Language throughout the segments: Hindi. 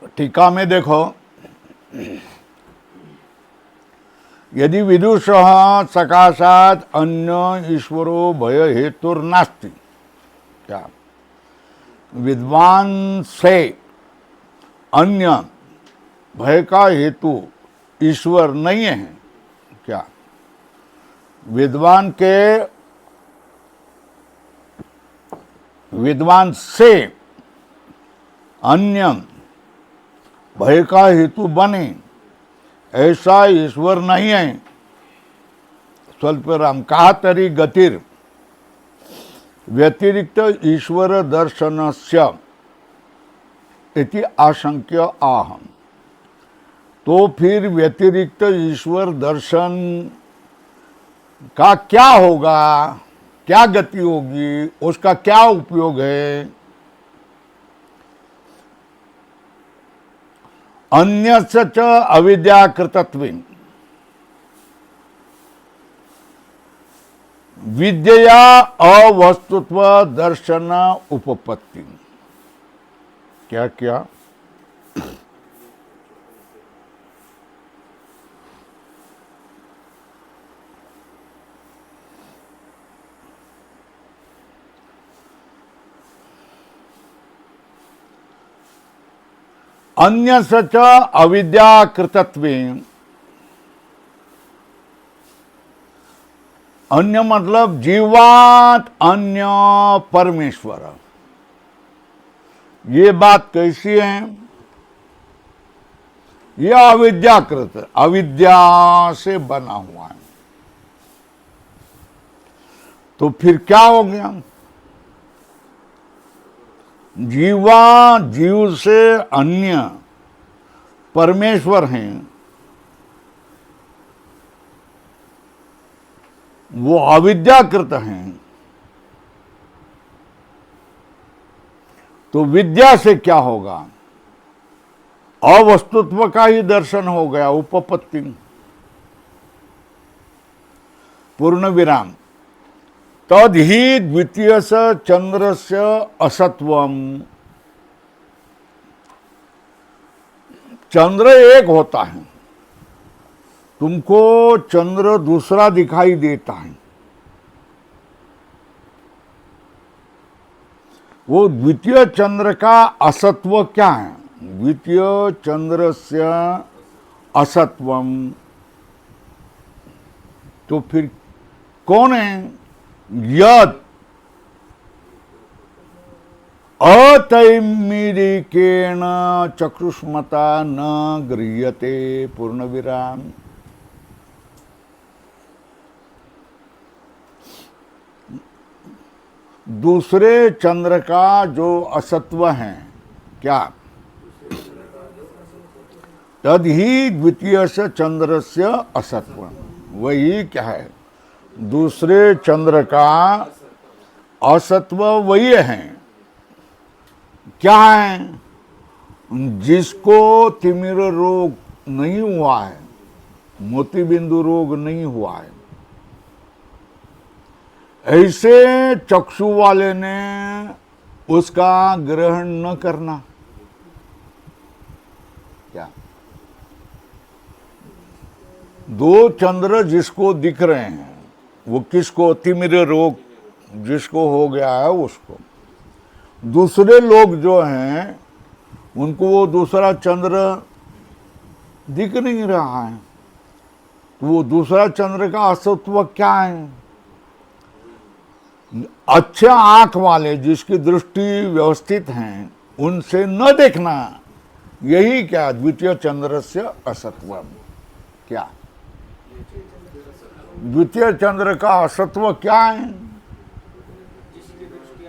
टीका में देखो, यदि विदुषः सकाशात् अन्य ईश्वरो भय हेतुर्नास्ति, क्या विद्वान से अन्य भय का हेतु ईश्वर नहीं है, क्या विद्वान से अन्य भय का हेतु बने ऐसा ईश्वर नहीं है। स्वल्पराम कहा तरी गतिर व्यतिरिक्त ईश्वर दर्शनस्य इति आशंक्य आहम। तो फिर व्यतिरिक्त ईश्वर दर्शन का क्या होगा, क्या गति होगी, उसका क्या उपयोग है? अन्यस्य च अविद्याकृतत्वेन विद्यया अवस्तुत्व दर्शन उपपत्ति। क्या क्या? अन्य सच अविद्याकृतत्वेन, अन्य मतलब जीवात अन्य परमेश्वर। ये बात कैसी है? यह अविद्याकृत, अविद्या से बना हुआ है। तो फिर क्या हो गया? जीव से अन्य परमेश्वर हैं, वो अविद्याकृत हैं। तो विद्या से क्या होगा? अवस्तुत्व का ही दर्शन हो गया, उपपत्ति। पूर्ण विराम। तद ही द्वितीय चंद्रस्य असत्वम। चंद्र एक होता है, तुमको चंद्र दूसरा दिखाई देता है। वो द्वितीय चंद्र का असत्व क्या है? द्वितीय चंद्रस्य असत्वम। तो फिर कौन है? यद अतैमिरिकेण चक्षुष्मता न गृह्यते। पूर्ण विराम। दूसरे चंद्र का जो असत्व है, क्या? तद ही द्वितीय से चंद्र से असत्व। वही क्या है? दूसरे चंद्र का असत्व वही है। क्या है? जिसको तिमिर रोग नहीं हुआ है, मोतीबिंदु रोग नहीं हुआ है, ऐसे चक्षु वाले ने उसका ग्रहण न करना। क्या? दो चंद्र जिसको दिख रहे हैं, वो किसको? तिमिर रोग जिसको हो गया है उसको। दूसरे लोग जो हैं उनको वो दूसरा चंद्र दिख नहीं रहा है। तो वो दूसरा चंद्र का असत्व क्या है? अच्छे आंख वाले जिसकी दृष्टि व्यवस्थित हैं उनसे न देखना, यही क्या? द्वितीय चंद्र से असत्व। क्या? द्वितीय चंद्र का असत्व क्या है?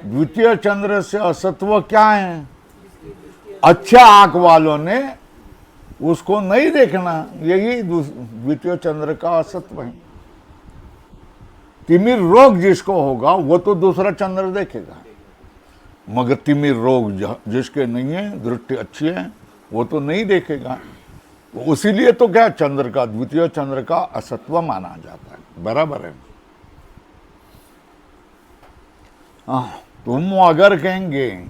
द्वितीय चंद्र से असत्व क्या है? अच्छा आंख वालों ने उसको नहीं देखना, यही द्वितीय चंद्र का असत्व है। तिमिर रोग जिसको होगा वो तो दूसरा चंद्र देखेगा, मगर तिमिर रोग जिसके नहीं है, दृष्टि अच्छी है, वो तो नहीं देखेगा। उसीलिए तो क्या? चंद्र का, द्वितीय चंद्र का असत्व माना जाता है। बराबर है। तुम अगर कहेंगे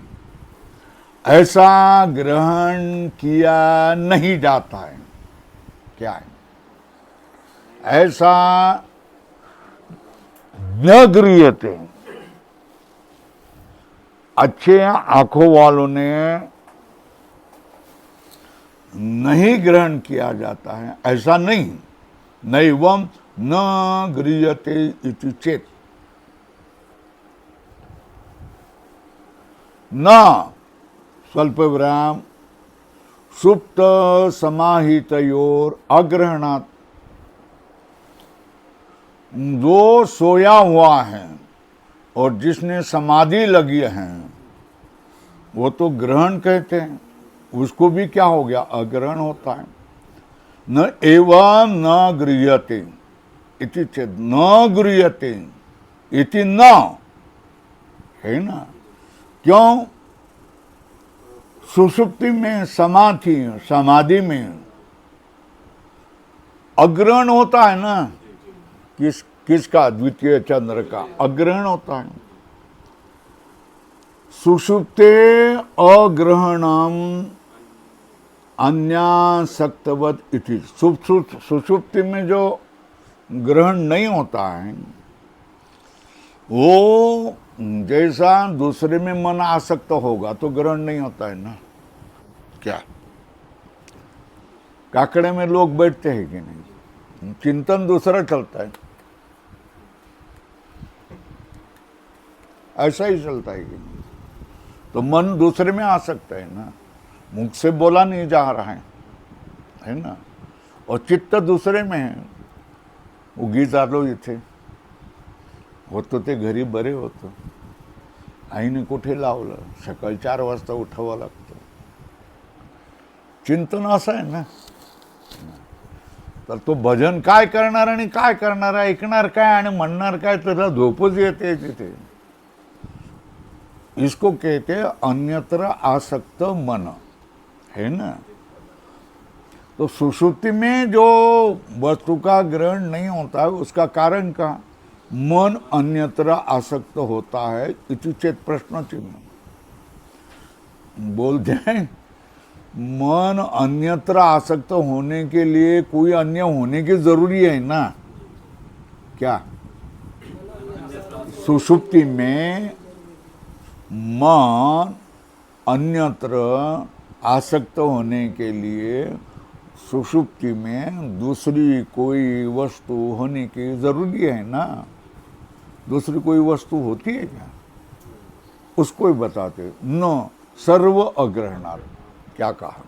ऐसा ग्रहण किया नहीं जाता है। क्या है? ऐसा न गृह्यते, अच्छे आंखों वालों ने नहीं ग्रहण किया जाता है, ऐसा नहीं। नैवं न गृह्यते इति चेत, न स्वल्प विराम सुप्त समाहितयोर अग्रहणात्, जो सोया हुआ है और जिसने समाधि लगी है वो तो ग्रहण कहते हैं, उसको भी क्या हो गया? अग्रहण होता है। न एवं न गृह्यते इति चेत, न गृह्यते इति न, है ना? क्यों? सुषुप्ति में समाधि में अग्रहण होता है ना। किसका? द्वितीय चंद्र का अग्रहण होता है। सुषुप्ते अग्रहणम अन्यासक्तवत इति, सुषुप्ति में जो ग्रहण नहीं होता है वो जैसा दूसरे में मन आसक्त होगा तो ग्रहण नहीं होता है ना। क्या काकड़े में लोग बैठते हैं कि नहीं? चिंतन दूसरा चलता है, ऐसा ही चलता है कि नहीं? तो मन दूसरे में आ सकता है ना, मुख से बोला नहीं जा रहा है ना, और चित्त दूसरे में है। उगीच आलो इथे, होतो ते घरी बरे होतं, आईने कुठे लावलं, सकाळी 4 वाजता उठावं लागतं. चिंतन असं आहे ना. तर तो भजन काय करणार आणि काय करणार, ऐकणार काय आणि म्हणणार काय, त्याला झोपच येते तिथे. इसको कहते अन्यत्र आसक्त मन, है ना. तो सुषुप्ति में जो वस्तु का ग्रहण नहीं होता है उसका कारण का? मन अन्यत्र आसक्त होता है इति चेत प्रश्न चिन्ह. बोलते हैं मन अन्यत्र आसक्त होने के लिए कोई अन्य होने की जरूरी है ना. क्या? सुषुप्ति में मन अन्यत्र आसक्त होने के लिए सुषुप्ति में दूसरी कोई वस्तु होने की जरूरी है ना. दूसरी कोई वस्तु होती है क्या? उसको ही बताते न सर्व अग्रहणार्थ. क्या कहा?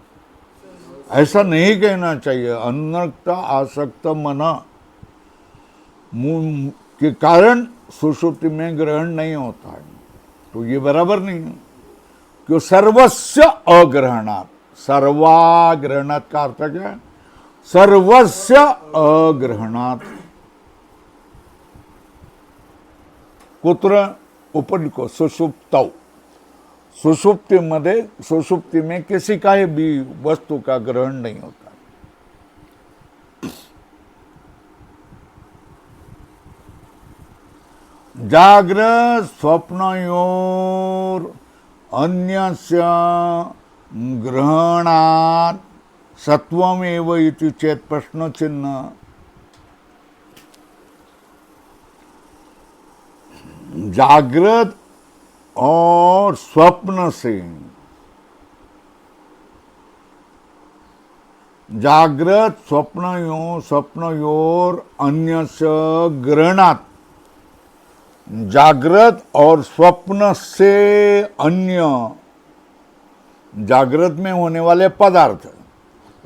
ऐसा नहीं कहना चाहिए. अन्यक्त आसक्त मन के कारण सुषुप्ति में ग्रहण नहीं होता है, तो ये बराबर नहीं है. क्यों? सर्वस्य अग्रहणात्. सर्वाग्रहणात् का अर्थ क्या है? सर्वस्य अग्रहणात्. कुत्र? उपनिको सुषुप्तौ. सुषुप्ति में किसी का भी वस्तु का ग्रहण नहीं होता. जागृत स्वप्नयोर अन्यस्य ग्रहणात् सत्वमेव इति चेत प्रश्न चिन्ह. जागृत और स्वप्न से, जागृत स्वप्नयोर अन्यस्य ग्रहणात्, जागृत और स्वप्न से अन्य, जागृत में होने वाले पदार्थ,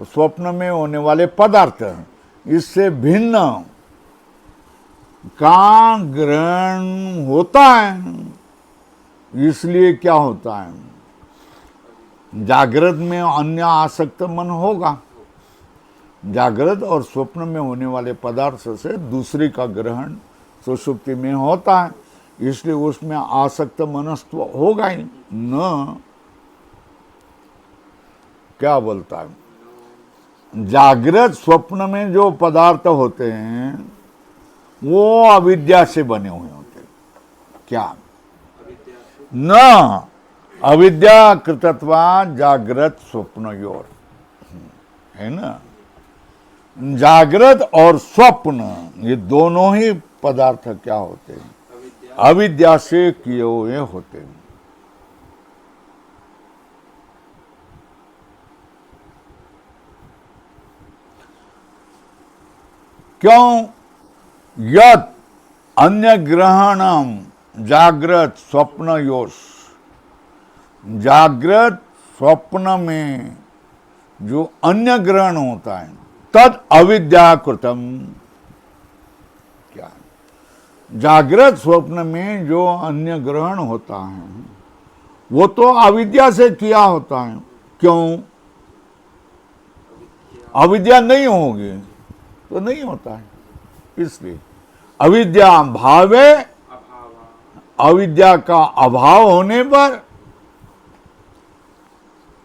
स्वप्न में होने वाले पदार्थ, इससे भिन्न का ग्रहण होता है. इसलिए क्या होता है? जागृत में अन्य आसक्त मन होगा. जागृत और स्वप्न में होने वाले पदार्थ से दूसरी का ग्रहण सुषुप्ति में होता है, इसलिए उसमें आसक्त मनस्त्व होगा ही न. क्या बोलता है? जागृत स्वप्न में जो पदार्थ होते हैं वो अविद्या से बने हुए होते हैं. क्या? न अविद्या कृतत्वा जागृत स्वप्नयोर, है ना। जागृत और स्वप्न ये दोनों ही पदार्थ क्या होते हैं? अविद्या से किए हुए होते हैं। क्यों? यत अन्य ग्रहणम जागृत स्वप्नयोश, जागृत स्वप्न में जो अन्य ग्रहण होता है तद अविद्याकृतम, क्या जागृत स्वप्न में जो अन्य ग्रहण होता है वो तो अविद्या से किया होता है। क्यों? अविद्या नहीं होगी तो नहीं होता है, इसलिए अविद्या भावे, अविद्या का अभाव होने पर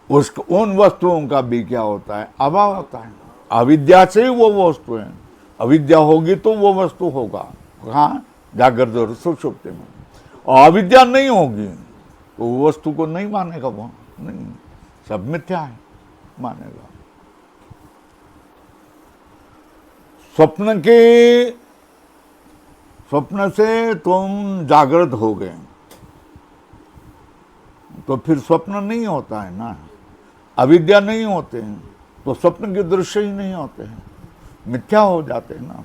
उन वस्तुओं का भी क्या होता है? अभाव होता है। अविद्या से ही वो वस्तु है, अविद्या होगी तो वो वस्तु होगा। कहाँ? जागृत और सुषुप्ति में। और अविद्या नहीं होगी तो वो वस्तु को नहीं मानेगा, वो नहीं, सब मिथ्या है मानेगा। स्वप्न से तुम जागृत हो गए तो फिर स्वप्न नहीं होता है ना, अविद्या नहीं होते हैं तो स्वप्न के दृश्य ही नहीं होते हैं, मिथ्या हो जाते हैं ना।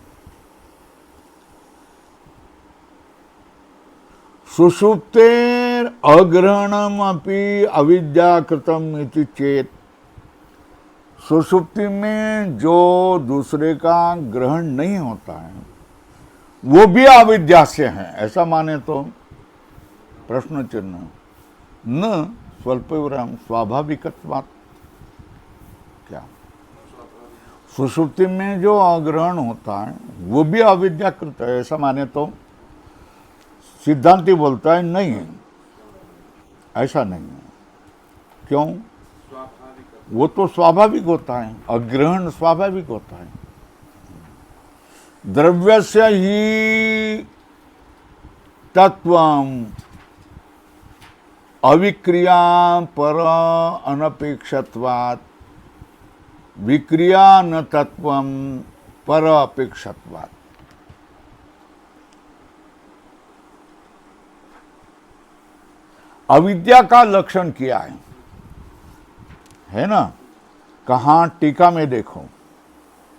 सुषुप्तेर अग्रहणम अपि अविद्याकृतम इति चेत, सुषुप्ति में जो दूसरे का ग्रहण नहीं होता है वो भी अविद्या से है, ऐसा माने तो प्रश्न चिन्ह। न स्वल्प विराम स्वाभाविकत्वात्, क्या सुषुप्ति में जो अग्रहण होता है वो भी अविद्याकृत है, ऐसा माने तो सिद्धांति बोलता है नहीं, ऐसा नहीं है। क्यों? वो तो स्वाभाविक होता है, अग्रहण स्वाभाविक होता है। द्रव्यस्य ही तत्वम अविक्रिया पर अनपेक्षत्वात्, विक्रिया न तत्वम पर अपेक्षत्वात्। अविद्या का लक्षण क्या है ना? कहाँ? टीका में देखो,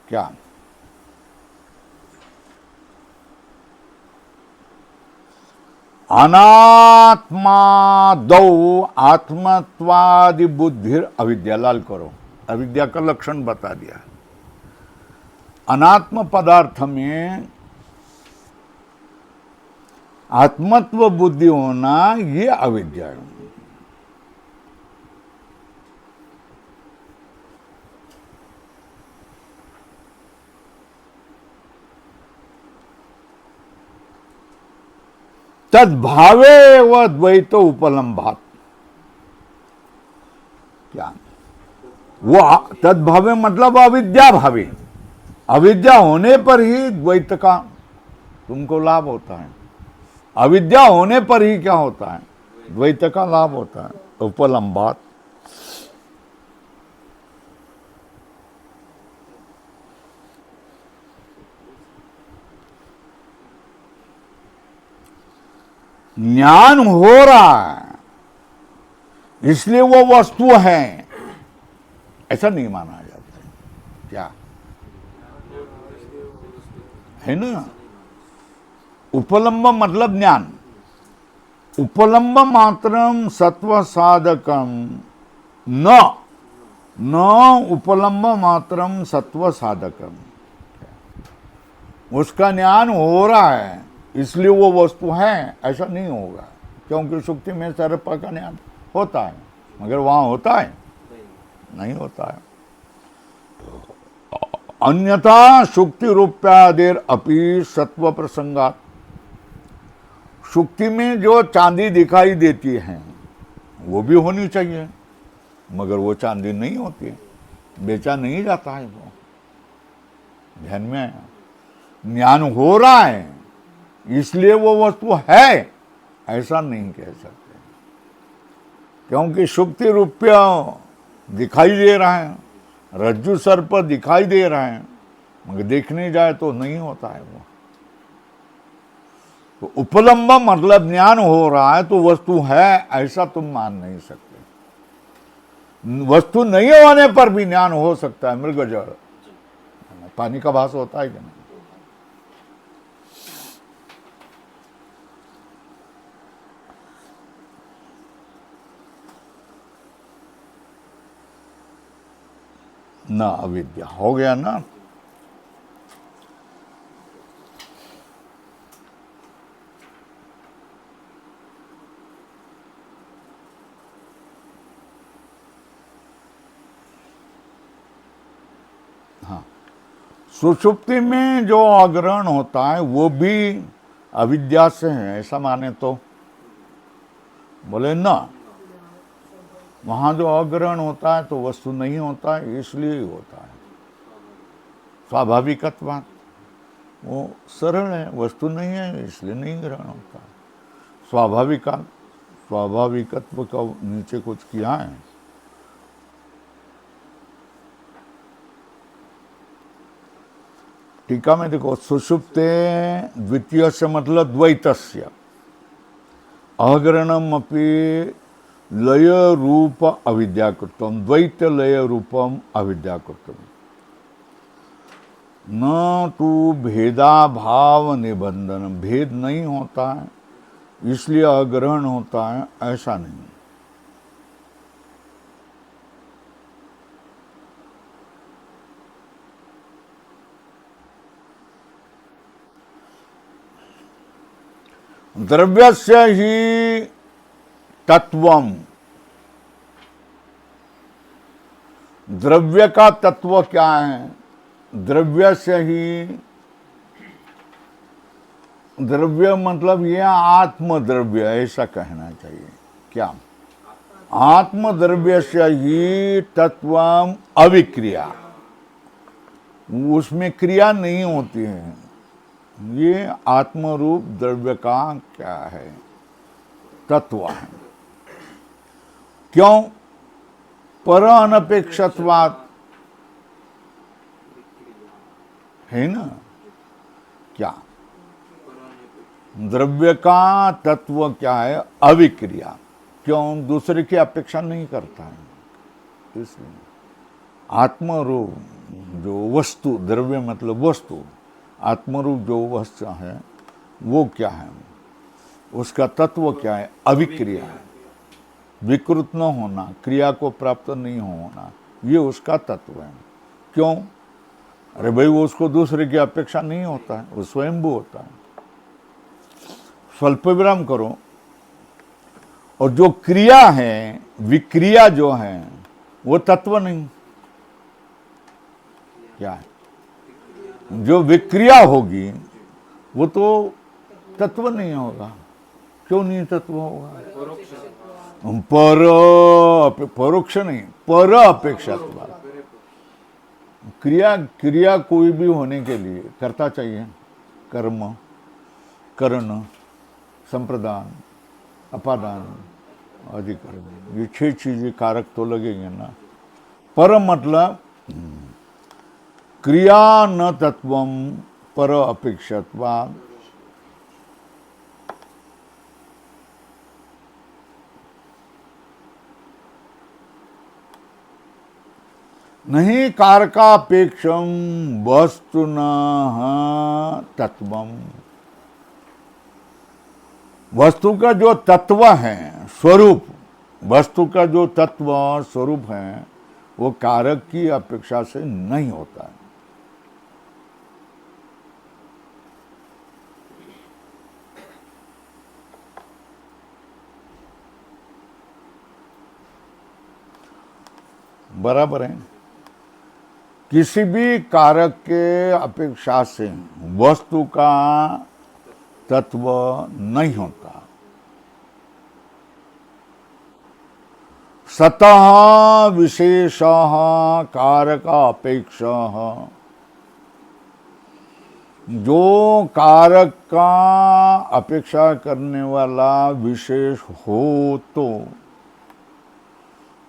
क्या अनात्मादौ आत्मत्वादि बुद्धि अविद्या, लाल करो, अविद्या का लक्षण बता दिया। अनात्म पदार्थ में आत्मत्व बुद्धि होना ये अविद्या है। तद्भावे व द्वैत उपलम्भात, क्या वो तद्भावे मतलब अविद्या भावे, अविद्या होने पर ही द्वैत का तुमको लाभ होता है, अविद्या होने पर ही क्या होता है? द्वैत का लाभ होता है। उपलम्भात, ज्ञान हो रहा है इसलिए वो वस्तु है, ऐसा नहीं माना जाता है। क्या है ना? उपलम्ब मतलब ज्ञान, उपलम्ब मात्रम सत्व साधकम, न उपलम्ब मात्रम सत्व साधकम। उसका ज्ञान हो रहा है इसलिए वो वस्तु है, ऐसा नहीं होगा। क्योंकि सुक्ति में सर्प का ज्ञान होता है मगर वहां होता है नहीं होता है। अन्यथा सुक्ति रूप्यादेर अपि सत्व प्रसंगात, सुक्ति में जो चांदी दिखाई देती है वो भी होनी चाहिए मगर वो चांदी नहीं होती, बेचा नहीं जाता है। वो ध्यान में आया? ज्ञान हो रहा है इसलिए वो वस्तु है, ऐसा नहीं कह सकते। क्योंकि शुक्ति रूप्य दिखाई दे रहा है, रज्जु सर्प दिखाई दे रहा है, मगर देखने जाए तो नहीं होता है वो। तो उपलम्ब मतलब ज्ञान हो रहा है तो वस्तु है ऐसा तुम मान नहीं सकते। वस्तु नहीं होने पर भी ज्ञान हो सकता है। मृग जड़ पानी का भास होता है कि नहीं? ना अविद्या हो गया ना। हाँ, सुषुप्ति में जो अग्रहण होता है वो भी अविद्या से है ऐसा माने तो बोले ना, वहां जो अग्रहण होता है तो वस्तु नहीं होता है, इसलिए ही होता है। स्वाभाविकत्व वो सरल है, वस्तु नहीं है इसलिए नहीं ग्रहण होता है। स्वाभाविकत्व का नीचे कुछ किया है। टीका में देखो, सुषुप्ते द्वितीय से मतलब द्वैतस्य अग्रहणम अपि लय रूप अविद्याकृतम, द्वैत लय रूपम अविद्याकृतम, न तो भेदा भाव निबंधन, भेद नहीं होता है इसलिए अग्रहण होता है ऐसा नहीं। द्रव्यस्य ही तत्वम, द्रव्य का तत्व क्या है? द्रव्य से ही, द्रव्य मतलब यह आत्मद्रव्य ऐसा कहना चाहिए। क्या? आत्मद्रव्य से ही तत्वम अविक्रिया, उसमें क्रिया नहीं होती है। ये आत्मरूप द्रव्य का क्या है? तत्व है। क्यों? पर अनपेक्षत्वात् है ना। क्या द्रव्य का तत्व क्या है? अविक्रिया। क्यों? दूसरे की अपेक्षा नहीं करता है इसलिए। आत्मरूप जो वस्तु, द्रव्य मतलब वस्तु, आत्मरूप जो वस्तु है वो क्या है? उसका तत्व क्या है? अविक्रिया है, विकृत न होना, क्रिया को प्राप्त नहीं होना, ये उसका तत्व है। क्यों? अरे भाई वो उसको दूसरे की अपेक्षा नहीं होता है, वो स्वयंभू होता है। स्वल्प विराम करो। और जो क्रिया है, विक्रिया जो है वो तत्व नहीं। क्या है? जो विक्रिया होगी वो तो तत्व नहीं होगा। क्यों नहीं तत्व होगा? परोक्ष नहीं, पर अपेक्षात्व। क्रिया कोई भी होने के लिए करता चाहिए। कर्म, करण, संप्रदान, अपादान, अधिकरण, ये 6 चीजें कारक तो लगेंगे ना। पर मतलब क्रिया न तत्वम पर अपेक्षत्वात्, नहीं कारकापेक्षम वस्तुनः तत्वम। वस्तु का जो तत्व है, स्वरूप, वस्तु का जो तत्व स्वरूप है वो कारक की अपेक्षा से नहीं होता है। बराबर है। किसी भी कारक के अपेक्षा से वस्तु का तत्व नहीं होता। सतः विशेषः कारक अपेक्षः, जो कारक का अपेक्षा करने वाला विशेष हो तो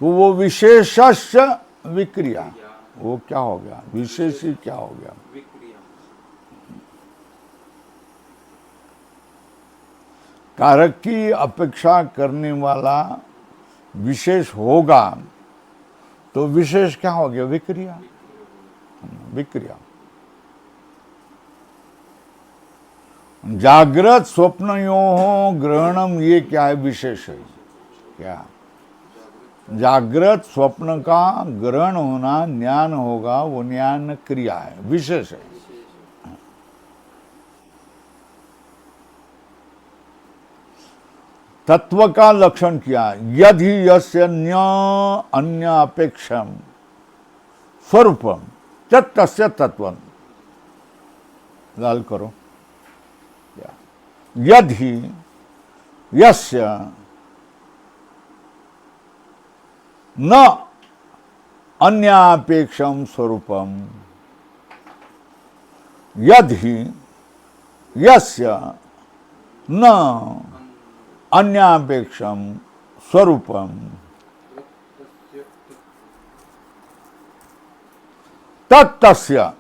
तो वो विशेषस्य विक्रिया, वो क्या हो गया, विशेषी क्या हो गया, कारक की अपेक्षा करने वाला विशेष होगा तो विशेष क्या हो गया, विक्रिया, विक्रिया। जागृत स्वप्नयोः ग्रहणम, ये क्या है, विशेष है। क्या, जागृत स्वप्न का ग्रहण होना ज्ञान होगा, वो ज्ञान क्रिया है, विशेष है। तत्व का लक्षण क्या, यदि यस्य अन्य अपेक्षम स्वरूपम तस्य तत्वम, लाल करो, यदि यस्य न अन्यापेक्षम स्वरूपम, यदि यस्य न अन्यापेक्षम स्वरूपम तत्तस्य,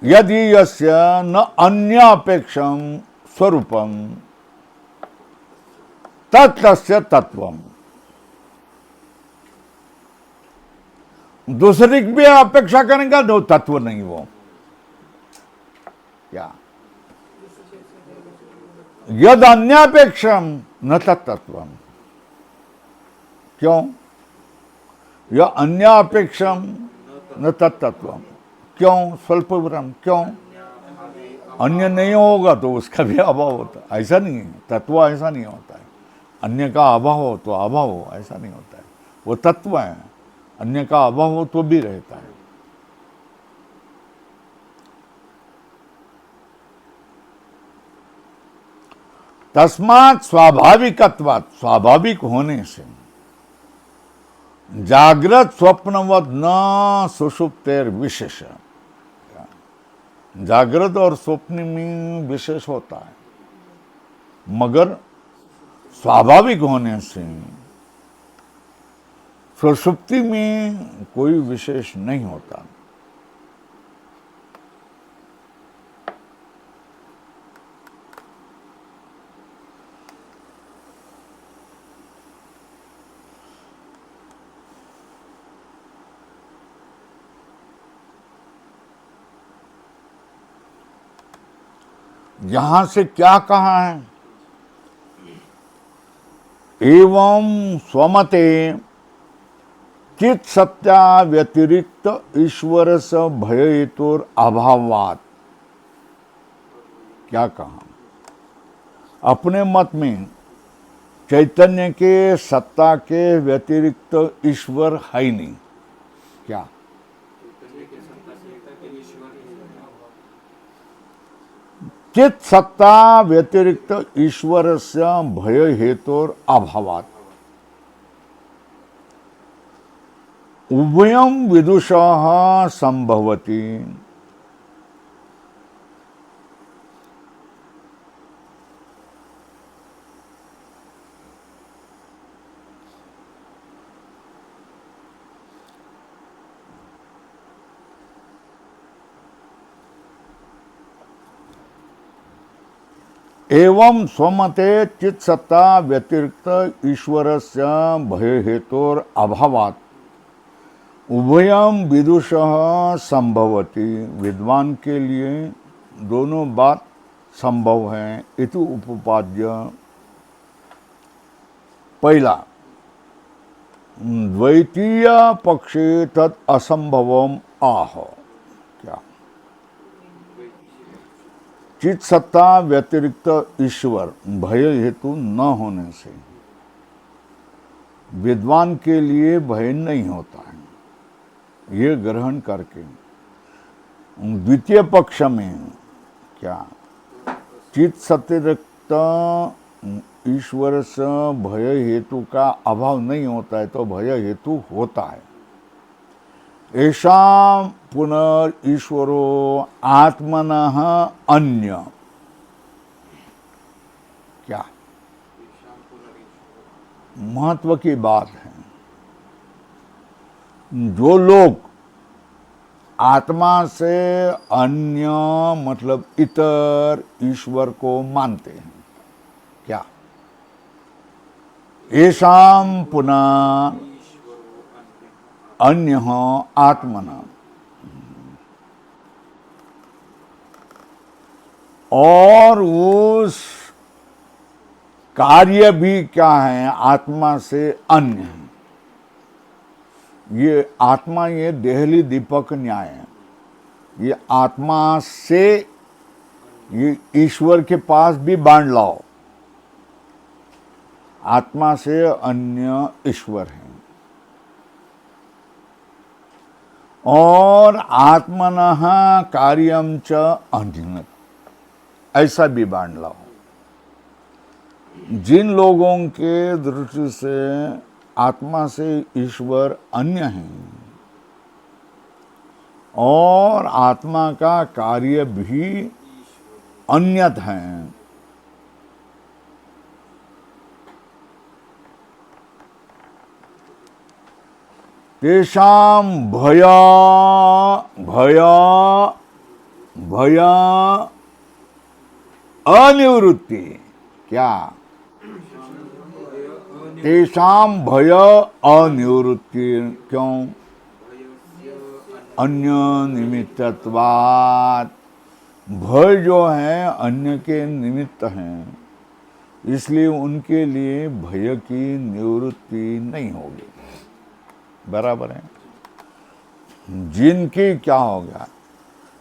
यदि यस्य न अन्यापेक्षम स्वरूपम तत्तस्य तत्वम। दूसरी की भी अपेक्षा करेंगे तो तत्व नहीं वो, क्या, यद अन्यापेक्षम न तत्वम, क्यों, यह अन्यापेक्षम न तत्वम, क्यों, स्वल्प विराम, क्यों, अन्य नहीं होगा तो उसका भी अभाव होता, ऐसा नहीं है, तत्व ऐसा नहीं होता है, अन्य का अभाव हो तो अभाव हो, ऐसा नहीं होता है, वो तत्व है, अन्य का अभाव हो तो भी रहता है। तस्मात् स्वाभाविकत्वात्, स्वाभाविक होने से, जागृत स्वप्नवत न सुषुप्तेर विशेष, जागृत और स्वप्न में विशेष होता है, मगर स्वाभाविक होने से सुषुप्ति में कोई विशेष नहीं होता। यहां से क्या कहा है, एवं स्वमते चित सत्या व्यतिरिक्त ईश्वर से भय हेतुर अभावात, क्या कहा, अपने मत में चैतन्य के सत्ता के व्यतिरिक्त ईश्वर है ही नहीं, क्या, चित सत्ता व्यतिरिक्त ईश्वर से भय हेतुर अभावात, उभयम विदुषः संभवति, एवं स्वमते चित सत्ता व्यतिरिक्त ईश्वरस्य भय हेतुर अभावात् उभयम विदुषः संभवति, विद्वान के लिए दोनों बात संभव है। इति उपपाद्य, पहला द्वैतीय पक्षे तत् असंभवम आह, क्या, चित सत्ता व्यतिरिक्त ईश्वर भय हेतु न होने से विद्वान के लिए भय नहीं होता है, ये ग्रहण करके द्वितीय पक्ष में क्या, चित सत्यरिक्त ईश्वर से भय हेतु का अभाव नहीं होता है तो भय हेतु होता है। ऐसा पुनर्ईश्वरो आत्मनः अन्य, महत्व की बात है। जो लोग आत्मा से अन्य मतलब इतर ईश्वर को मानते हैं, क्या येषां पुनः अन्य आत्मना, और उस कार्य भी क्या है, आत्मा से अन्य है। ये आत्मा, ये देहली दीपक न्याय है। ये आत्मा से ये ईश्वर के पास भी बांध लाओ, आत्मा से अन्य ईश्वर है। और आत्मनः कार्यम च अन्य, ऐसा भी बांध लाओ। जिन लोगों के दृष्टि से आत्मा से ईश्वर अन्य है और आत्मा का कार्य भी अन्यत है, तेषां भय भय भय अनिवृत्ति, क्या तेषां भय अनिवृत्ति, क्यों? अन्य निमित्तत्वात्, भय जो है अन्य के निमित्त हैं, इसलिए उनके लिए भय की निवृत्ति नहीं होगी। बराबर है। जिनकी क्या होगा,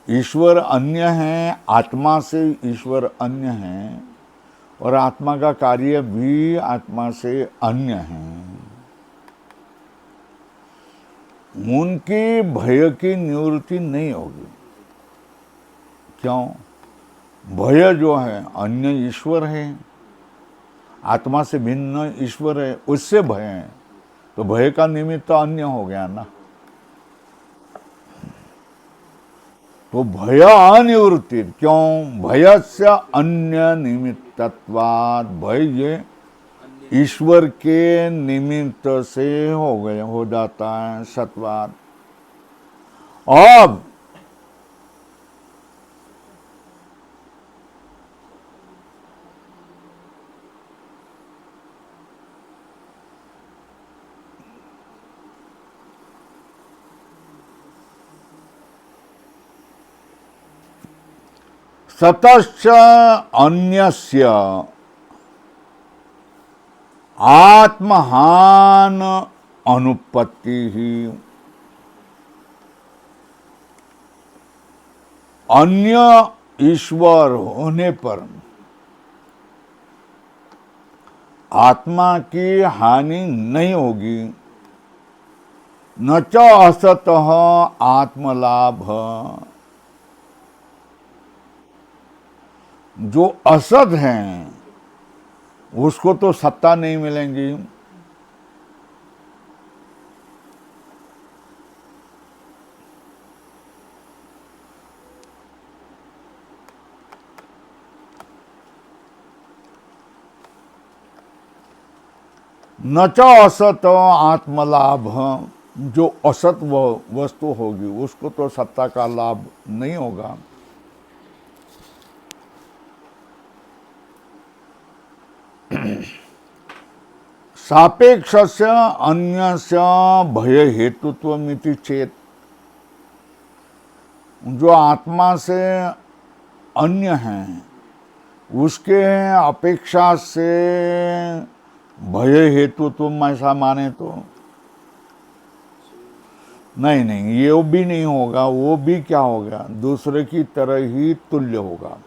ईश्वर अन्य है, आत्मा से ईश्वर अन्य है और आत्मा का कार्य भी आत्मा से अन्य है, उनकी भय की निवृत्ति नहीं होगी। क्यों? भय जो है अन्य ईश्वर है, आत्मा से भिन्न ईश्वर है, उससे भय है, तो भय का निमित्त अन्य हो गया ना। तो भय अनिवृत्ति, क्यों? भयस्य अन्य निमित्तत्वात्, भय ये ईश्वर के निमित्त से हो जाता है, सत्वात्। अब सतश्च अन्यस्य आत्महान अनुपत्ति ही, अन्य ईश्वर होने पर आत्मा की हानि नहीं होगी। न च असतः आत्मलाभ, जो असत हैं उसको तो सत्ता नहीं मिलेंगी। न च असत आत्मलाभ, जो असत वस्तु होगी उसको तो सत्ता का लाभ नहीं होगा। सापेक्षस्य अन्यस्य भय हेतुत्वमिति चेत, जो आत्मा से अन्य हैं उसके अपेक्षा से भय हेतु तुम ऐसा माने तो नहीं, ये भी नहीं होगा। वो भी क्या होगा, दूसरे की तरह ही तुल्य होगा।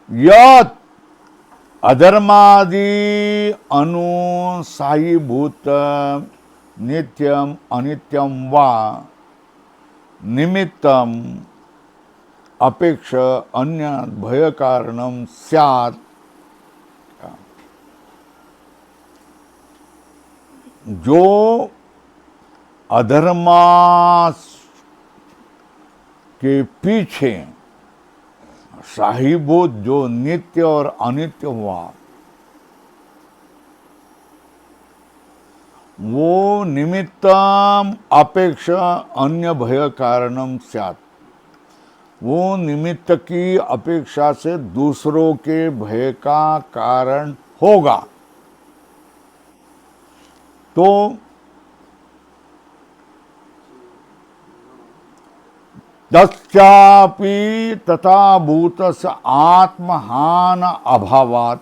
यत् अधर्मादि अनुसायीभूत नित्यम अनित्यम वा निमित्तम अपेक्ष अन्य भय कारणम स्यात्, जो अधर्मा के पीछे साहिभूत जो नित्य और अनित्य हुआ, वो निमित्तम अपेक्षा अन्य भय कारणम स्यात्, वो निमित्त की अपेक्षा से दूसरों के भय का कारण होगा। तो तच्चापि तथा भूतस्य आत्महान अभावात्,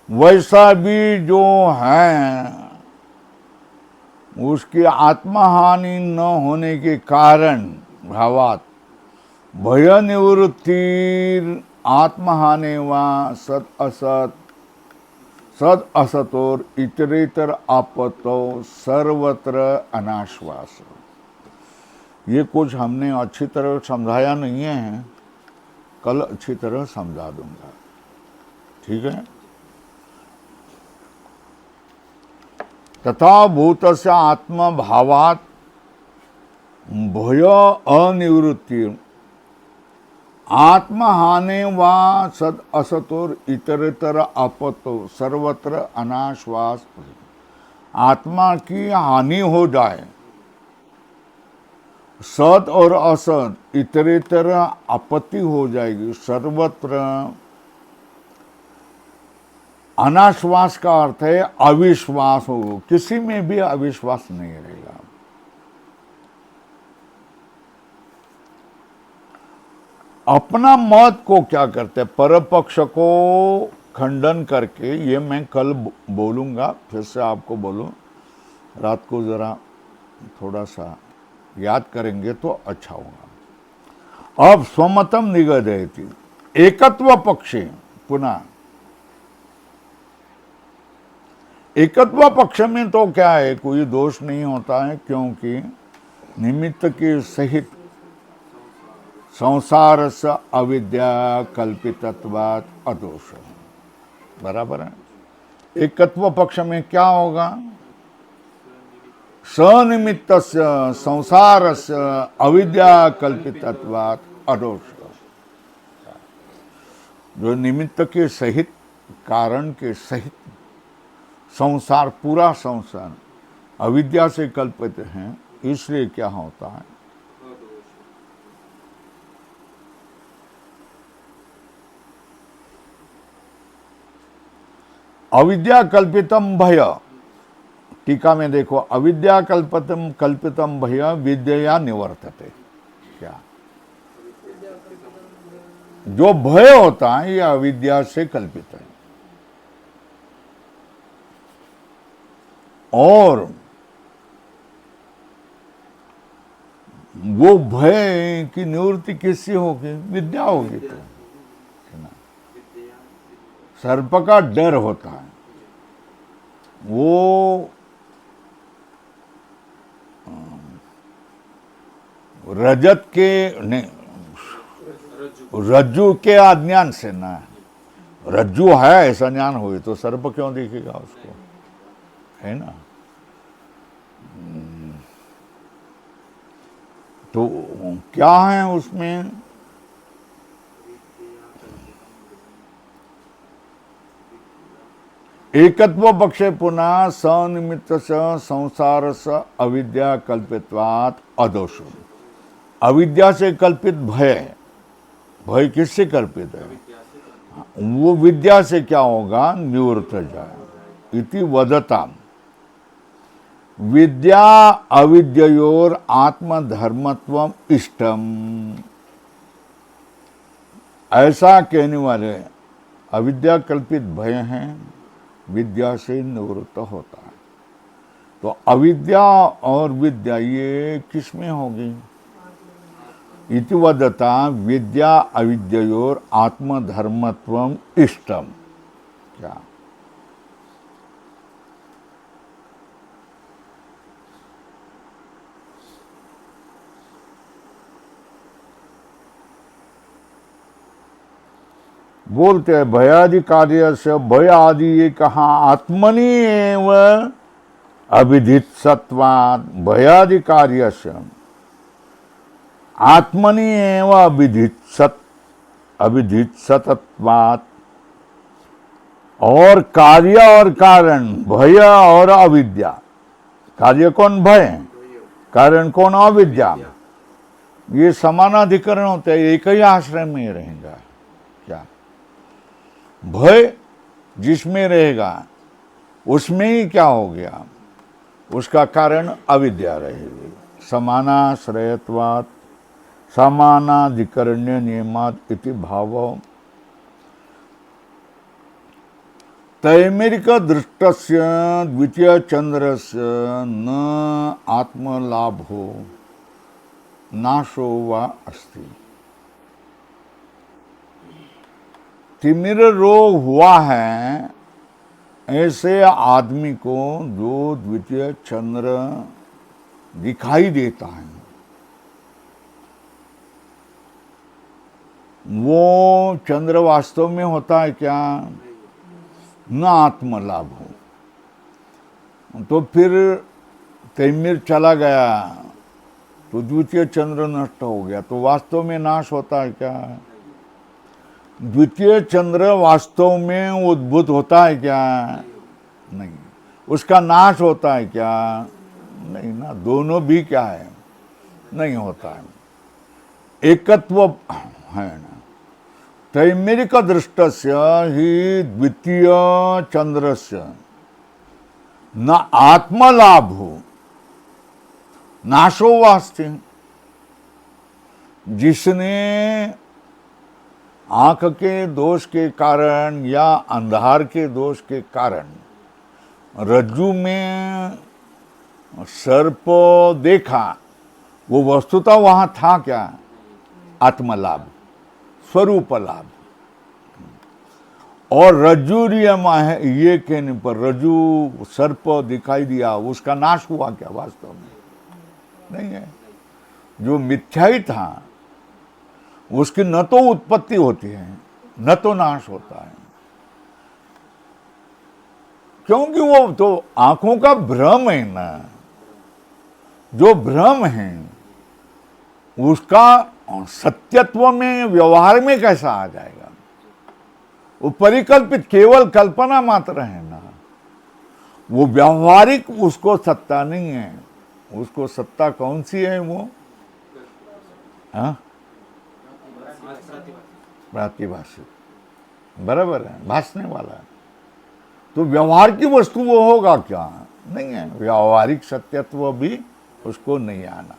वैसा भी जो है उसकी आत्महानि न होने के कारण भावात भय निवृत्ति आत्महानि वा सद असतोर इतरेतर आपतो सर्वत्र अनाश्वास। ये कुछ हमने अच्छी तरह समझाया नहीं है, कल अच्छी तरह समझा दूंगा, ठीक है। तथा भूतस्य आत्मभावात् भय अनिवृत्ति आत्महाने वा सद असतोर इतरेतर आपतो सर्वत्र अनाश्वास। आत्मा की हानि हो जाए, सत और असत इतरेतर आपत्ति हो जाएगी, सर्वत्र। अनाश्वास का अर्थ है अविश्वास हो, किसी में भी अविश्वास नहीं रहेगा। अपना मत को क्या करते हैं, परपक्ष को खंडन करके, ये मैं कल बोलूंगा, फिर से आपको बोलूं, रात को जरा थोड़ा सा याद करेंगे तो अच्छा होगा। अब स्वमतम निगदयति, एकत्व पक्षे, पुनः एकत्व पक्ष में तो क्या है, कोई दोष नहीं होता है, क्योंकि निमित्त के सहित संसार से अविद्या कल्पितत्वात् अदोष, बराबर है। एकत्व पक्ष में क्या होगा, सनिमित्त संसार से अविद्या कल्पितत्वात् अदोष, जो निमित्त के सहित, कारण के सहित संसार, पूरा संसार अविद्या से कल्पित है, इसलिए क्या होता है, अविद्या कल्पितम भय। टीका में देखो, अविद्या कल्पितम भय विद्या निवर्तते। क्या जो भय होता है ये अविद्या से कल्पित है, और वो भय की निवृत्ति किससे होगी, विद्या होगी। तो सर्प का डर होता है, वो रजत के रज्जु के अज्ञान से ना, रज्जु है ऐसा ज्ञान हुए तो सर्प क्यों दिखेगा उसको, है ना। तो क्या है उसमें, एकत्व पक्षे पुनः सनिमित्त संसार से अविद्या कल्पित्वात् अदोष। अविद्या से कल्पित भय, भय किससे कल्पित है, वो विद्या से क्या होगा, निवृत्त जाए। इति वदता विद्या अविद्योर आत्मधर्मत्वम इष्टम, ऐसा कहने वाले अविद्या कल्पित भय हैं, विद्या से निवृत्त होता है। तो अविद्या और विद्या ये किस में होगी, इति वदता विद्या अविद्योर आत्मधर्मत्वम इष्टम। क्या बोलते हैं, भयादि कार्य से, भय आदि ये कहा आत्मनि एव अविदित सत्वात्, भयादि कार्य से आत्मनि एव अविदित सत्, अविदित सतत्वात्, और कार्य और कारण, भय और अविद्या। कार्य कौन? भय। कारण कौन? अविद्या। ये समानाधिकरण होते हैं, एक ही आश्रय में रहेगा। क्या? भय जिसमें रहेगा उसमें ही क्या हो गया? उसका कारण अविद्या रहेगी। समानाश्रयत्वात् समानाधिकरण्य नियमात् इति भाव तैमिरिक दृष्टस्य द्वितीय चंद्रस्य न आत्मलाभो नाशो वा अस्ति। तिमिर रोग हुआ है ऐसे आदमी को जो द्वितीय चंद्र दिखाई देता है, वो चंद्र वास्तव में होता है क्या? न आत्मलाभ हो। तो फिर तैमिर चला गया तो द्वितीय चंद्र नष्ट हो गया, तो वास्तव में नाश होता है क्या? द्वितीय चंद्र वास्तव में उद्भूत होता है क्या? नहीं। उसका नाश होता है क्या? नहीं ना। दोनों भी क्या है? नहीं होता है, एकत्व है ना। तैमिरिक दृष्टस्य ही द्वितीय चंद्रस्य न आत्मलाभो नाशो वास्ति। जिसने आंख के दोष के कारण या अंधार के दोष के कारण रज्जु में सर्प देखा, वो वस्तुतः वहां था क्या? आत्मलाभ, स्वरूप लाभ। और रज्जुरियम है ये कहने पर रज्जु सर्प दिखाई दिया, उसका नाश हुआ क्या? वास्तव में नहीं है। जो मिथ्याई था उसकी न तो उत्पत्ति होती है न तो नाश होता है, क्योंकि वो तो आंखों का भ्रम है ना। जो भ्रम है उसका सत्यत्व में, व्यवहार में कैसा आ जाएगा? वो परिकल्पित, केवल कल्पना मात्र है ना। वो व्यवहारिक उसको सत्ता नहीं है। उसको सत्ता कौन सी है? वो प्रातिभाषिक, बराबर है, भासने वाला है। तो व्यवहार की वस्तु वो होगा क्या? नहीं है। व्यवहारिक सत्यत्व भी उसको नहीं आना।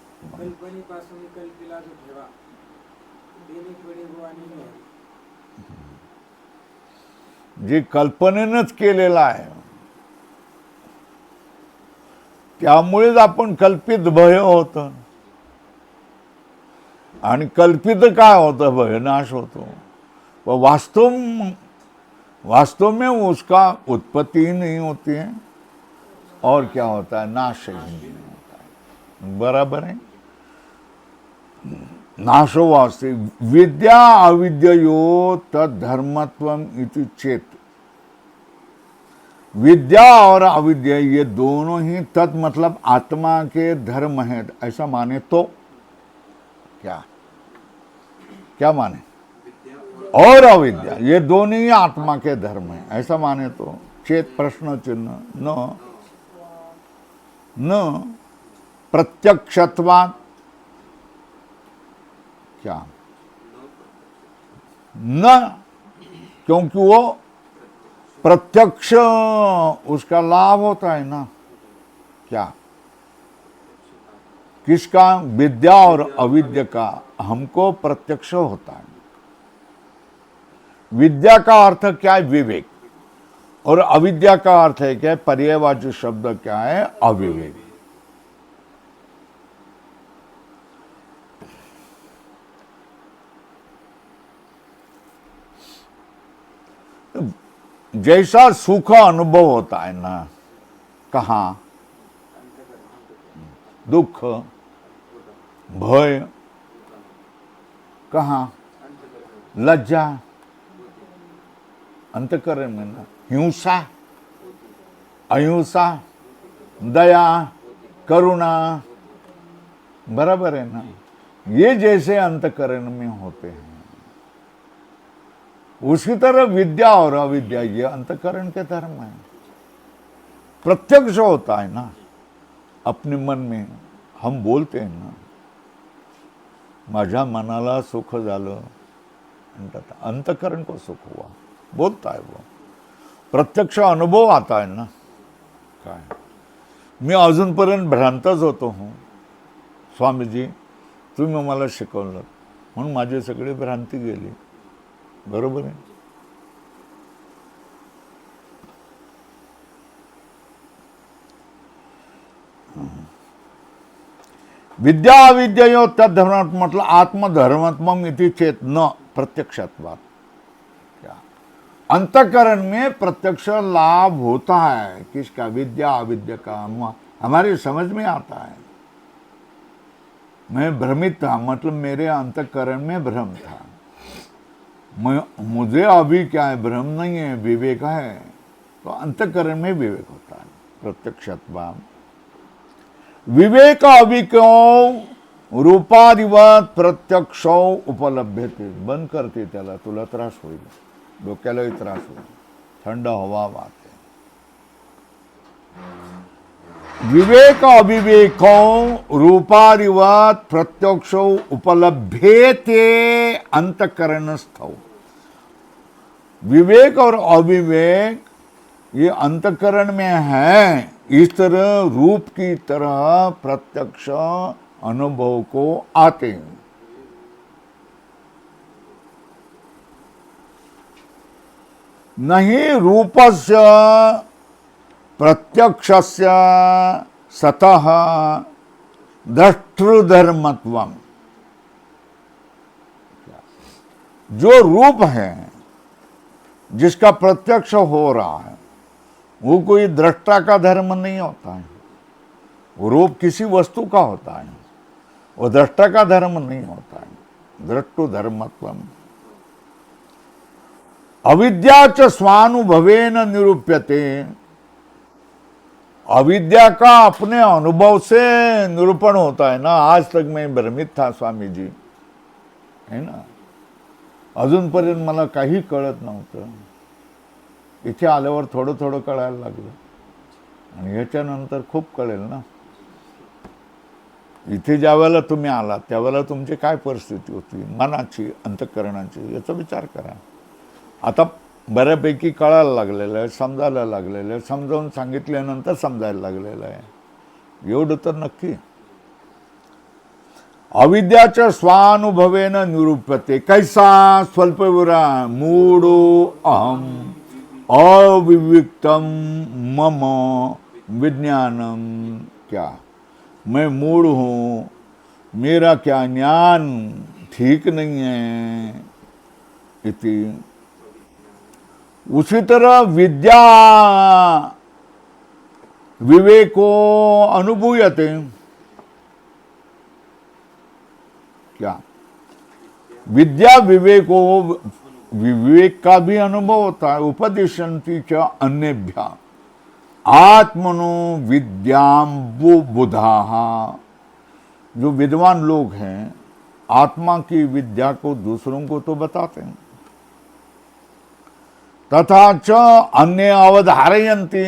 जे कल्पनेनंच केलेला आहे, त्यामुळेच आपण कल्पित भय होतं, आणि कल्पित काय होतं? भय नाश होतो। वो वास्तव में उसका उत्पत्ति ही नहीं होती है, और क्या होता है? नाश ही नहीं होता है। बराबर है। नाशो वास्ते विद्या अविद्ययो तद्धर्मत्वम इति चेत। विद्या और अविद्या ये दोनों ही तत् मतलब आत्मा के धर्म है, ऐसा माने तो क्या? क्या माने? और अविद्या ये दोनों ही आत्मा के धर्म है, ऐसा माने तो चेत प्रश्न चिन्ह न प्रत्यक्षत्वात्। क्या? न, क्योंकि वो प्रत्यक्ष उसका लाभ होता है ना। क्या? किसका? विद्या और अविद्या का हमको प्रत्यक्ष होता है। विद्या का अर्थ क्या है? विवेक। और अविद्या का अर्थ है क्या? पर्यायवाची शब्द क्या है? अविवेक। जैसा सुख अनुभव होता है ना, कहाँ? दुख, भय, कहाँ? लज्जा, अंतःकरण में ना। हिंसा, अहिंसा, दया, करुणा, बराबर है ना। ये जैसे अंतःकरण में होते हैं, उसी तरह विद्या और अविद्या ये अंतःकरण के धर्म है, प्रत्यक्ष होता है ना। अपने मन में हम बोलते हैं ना, माझ्या मनाला सुख झालं म्हणतात, अंतःकरण को सुख हुआ, बोलता है वो, प्रत्यक्ष अनुभव आता है ना। काय मी अजूनपर्यंत भ्रांतच होतो हूँ, स्वामीजी तुम्ही मला शिकवलं म्हणून माझी सगळी भ्रांती गेली, बरोबर आहे। विद्या अविद्ययो तद्धर्मात्म मतलब आत्मधर्मात्मम इति चेत न प्रत्यक्षत्वात्। क्या अंतःकरण में प्रत्यक्ष लाभ होता है, किसका? विद्या अविद्या का। हमारी समझ में आता है, मैं भ्रमित था, मतलब मेरे अंतःकरण में भ्रम था, मुझे अभी क्या है, भ्रम नहीं है, विवेक है। तो अंतःकरण में विवेक होता है, प्रत्यक्षत्वात्। विवेक अविक्यो रूपादिवत प्रत्यक्ष उपलब्धते। बंद करते त्याला, तुला त्रास होईल, डोक्यालाही त्रास होईल, थंड हवा वाहते। विवेक अविवेको रूपादिवत प्रत्यक्ष उपलब्धेते अंतःकरणस्थौ। विवेक और अविवेक ये अंतःकरण में है, इस तरह रूप की तरह प्रत्यक्ष अनुभव को आते हैं। नहीं रूपस्य प्रत्यक्षस्य सतः द्रष्टृधर्मत्वम। जो रूप है जिसका प्रत्यक्ष हो रहा है वो कोई दृष्टा का धर्म नहीं होता है, वो रूप किसी वस्तु का होता है, वो दृष्टा का धर्म नहीं होता है। दृष्टु धर्मत्वम। अविद्या च स्वानुभवेन निरूप्यते। अविद्या का अपने अनुभव से निरूपण होता है ना। आज तक मैं भ्रमित था स्वामी जी, है ना, अजूनपर्यंत मला काही कळत नव्हतं। इथे आल्यावर थोडं थोडं कळायला लागलं आणि याच्यानंतर खूप कळेल ना। इथे ज्या वेळेला तुम्ही आलात त्यावेळेला तुमची काय परिस्थिती होती मनाची, अंतःकरणाची, याचा विचार करा। आता बऱ्यापैकी कळायला लागलेलं आहे, समजायला लागलेलं आहे, समजावून सांगितल्यानंतर समजायला लागलेलं आहे, एवढं तर नक्की। अविद्याच्या स्वानुभवेन निरूप्यते। कैसा? स्वल्पविराम मूढो अहम अविविक्तम मम विज्ञानम। क्या? मैं मूढ़ हूँ, मेरा क्या ज्ञान ठीक नहीं है इति। उसी तरह विद्या विवेको अनुभूयते। क्या? विद्या विवेको, विवेक का भी अनुभव होता है। उपदिशन्ति च अन्येभ्यः आत्मनो विद्यां बुधाः। जो विद्वान लोग हैं आत्मा की विद्या को दूसरों को तो बताते हैं। तथा च अन्य अवधारयन्ति।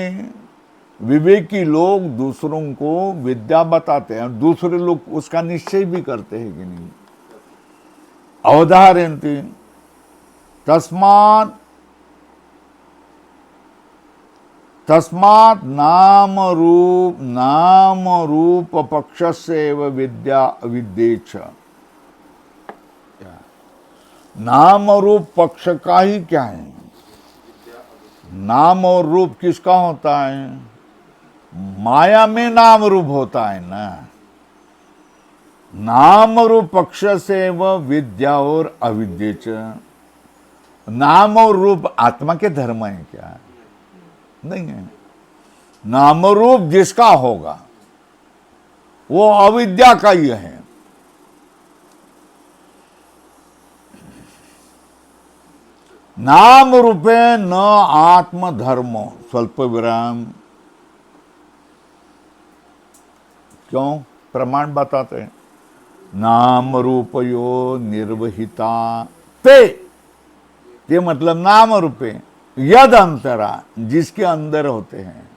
विवेकी लोग दूसरों को विद्या बताते हैं, दूसरे लोग उसका निश्चय भी करते हैं कि नहीं। अवधारयन्ति। तस्मात् नाम रूप पक्षस्यैव विद्या अविद्येच। नाम रूप पक्ष का ही क्या है? नाम और रूप किसका होता है? माया में नाम रूप होता है ना। नाम रूप पक्ष से वह विद्या और अविद्येच। नाम और रूप आत्मा के धर्म है क्या? नहीं है। नाम रूप जिसका होगा वो अविद्या का ही है। नाम रूपे न आत्म धर्म। स्वल्प विराम। क्यों? प्रमाण बताते हैं। नाम रूपयो निर्वहिता ते ये मतलब नाम रूपे यद अंतरा, जिसके अंदर होते हैं,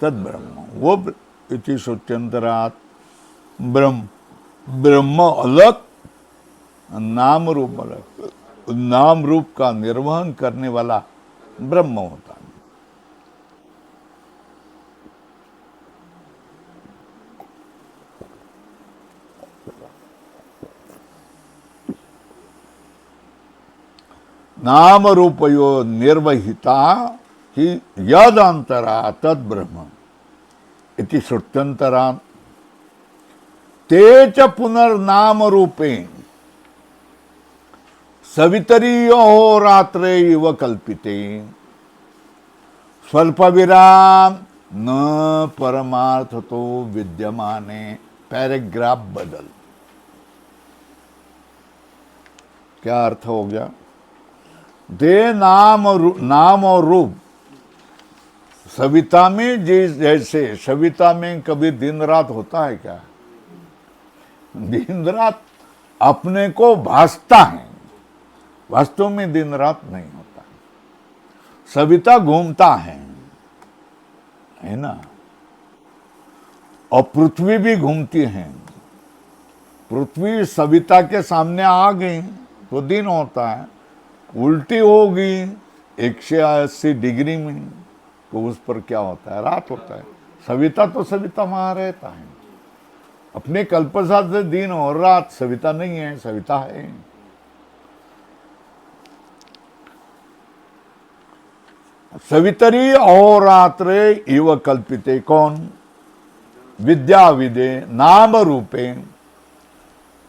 तद ब्रह्म, वो इति श्रुत्यंतरात् ब्रह्म, ब्रह्म अलग, नाम रूप अलग, नाम रूप का निर्वहन करने वाला ब्रह्म होता है। नाम रूपयो निर्वहिता ही यद अंतरा तद ब्रह्म इति श्रुत्यंतरा ते च पुनर्नाम रूपे सवितरी अहोरात्रे इव कल्पिते स्वल्प विराम न परमार्थ तो विद्यमाने। पैराग्राफ बदल, क्या अर्थ हो गया? दे नाम और रूप सविता में जैसे सविता में कभी दिन रात होता है क्या? दिन रात अपने को भासता है, वास्तव में दिन रात नहीं होता। सविता घूमता है ना, और पृथ्वी भी घूमती है। पृथ्वी सविता के सामने आ गई तो दिन होता है, उल्टी होगी 180 डिग्री में तो उस पर क्या होता है? रात होता है। सविता तो सविता वहां रहता है, अपने कल्पसात से दिन और रात। सविता नहीं है, सविता है। सवितरी अहोरात्रे इव कल्पिते, कौन? विद्या विदे नाम रूपे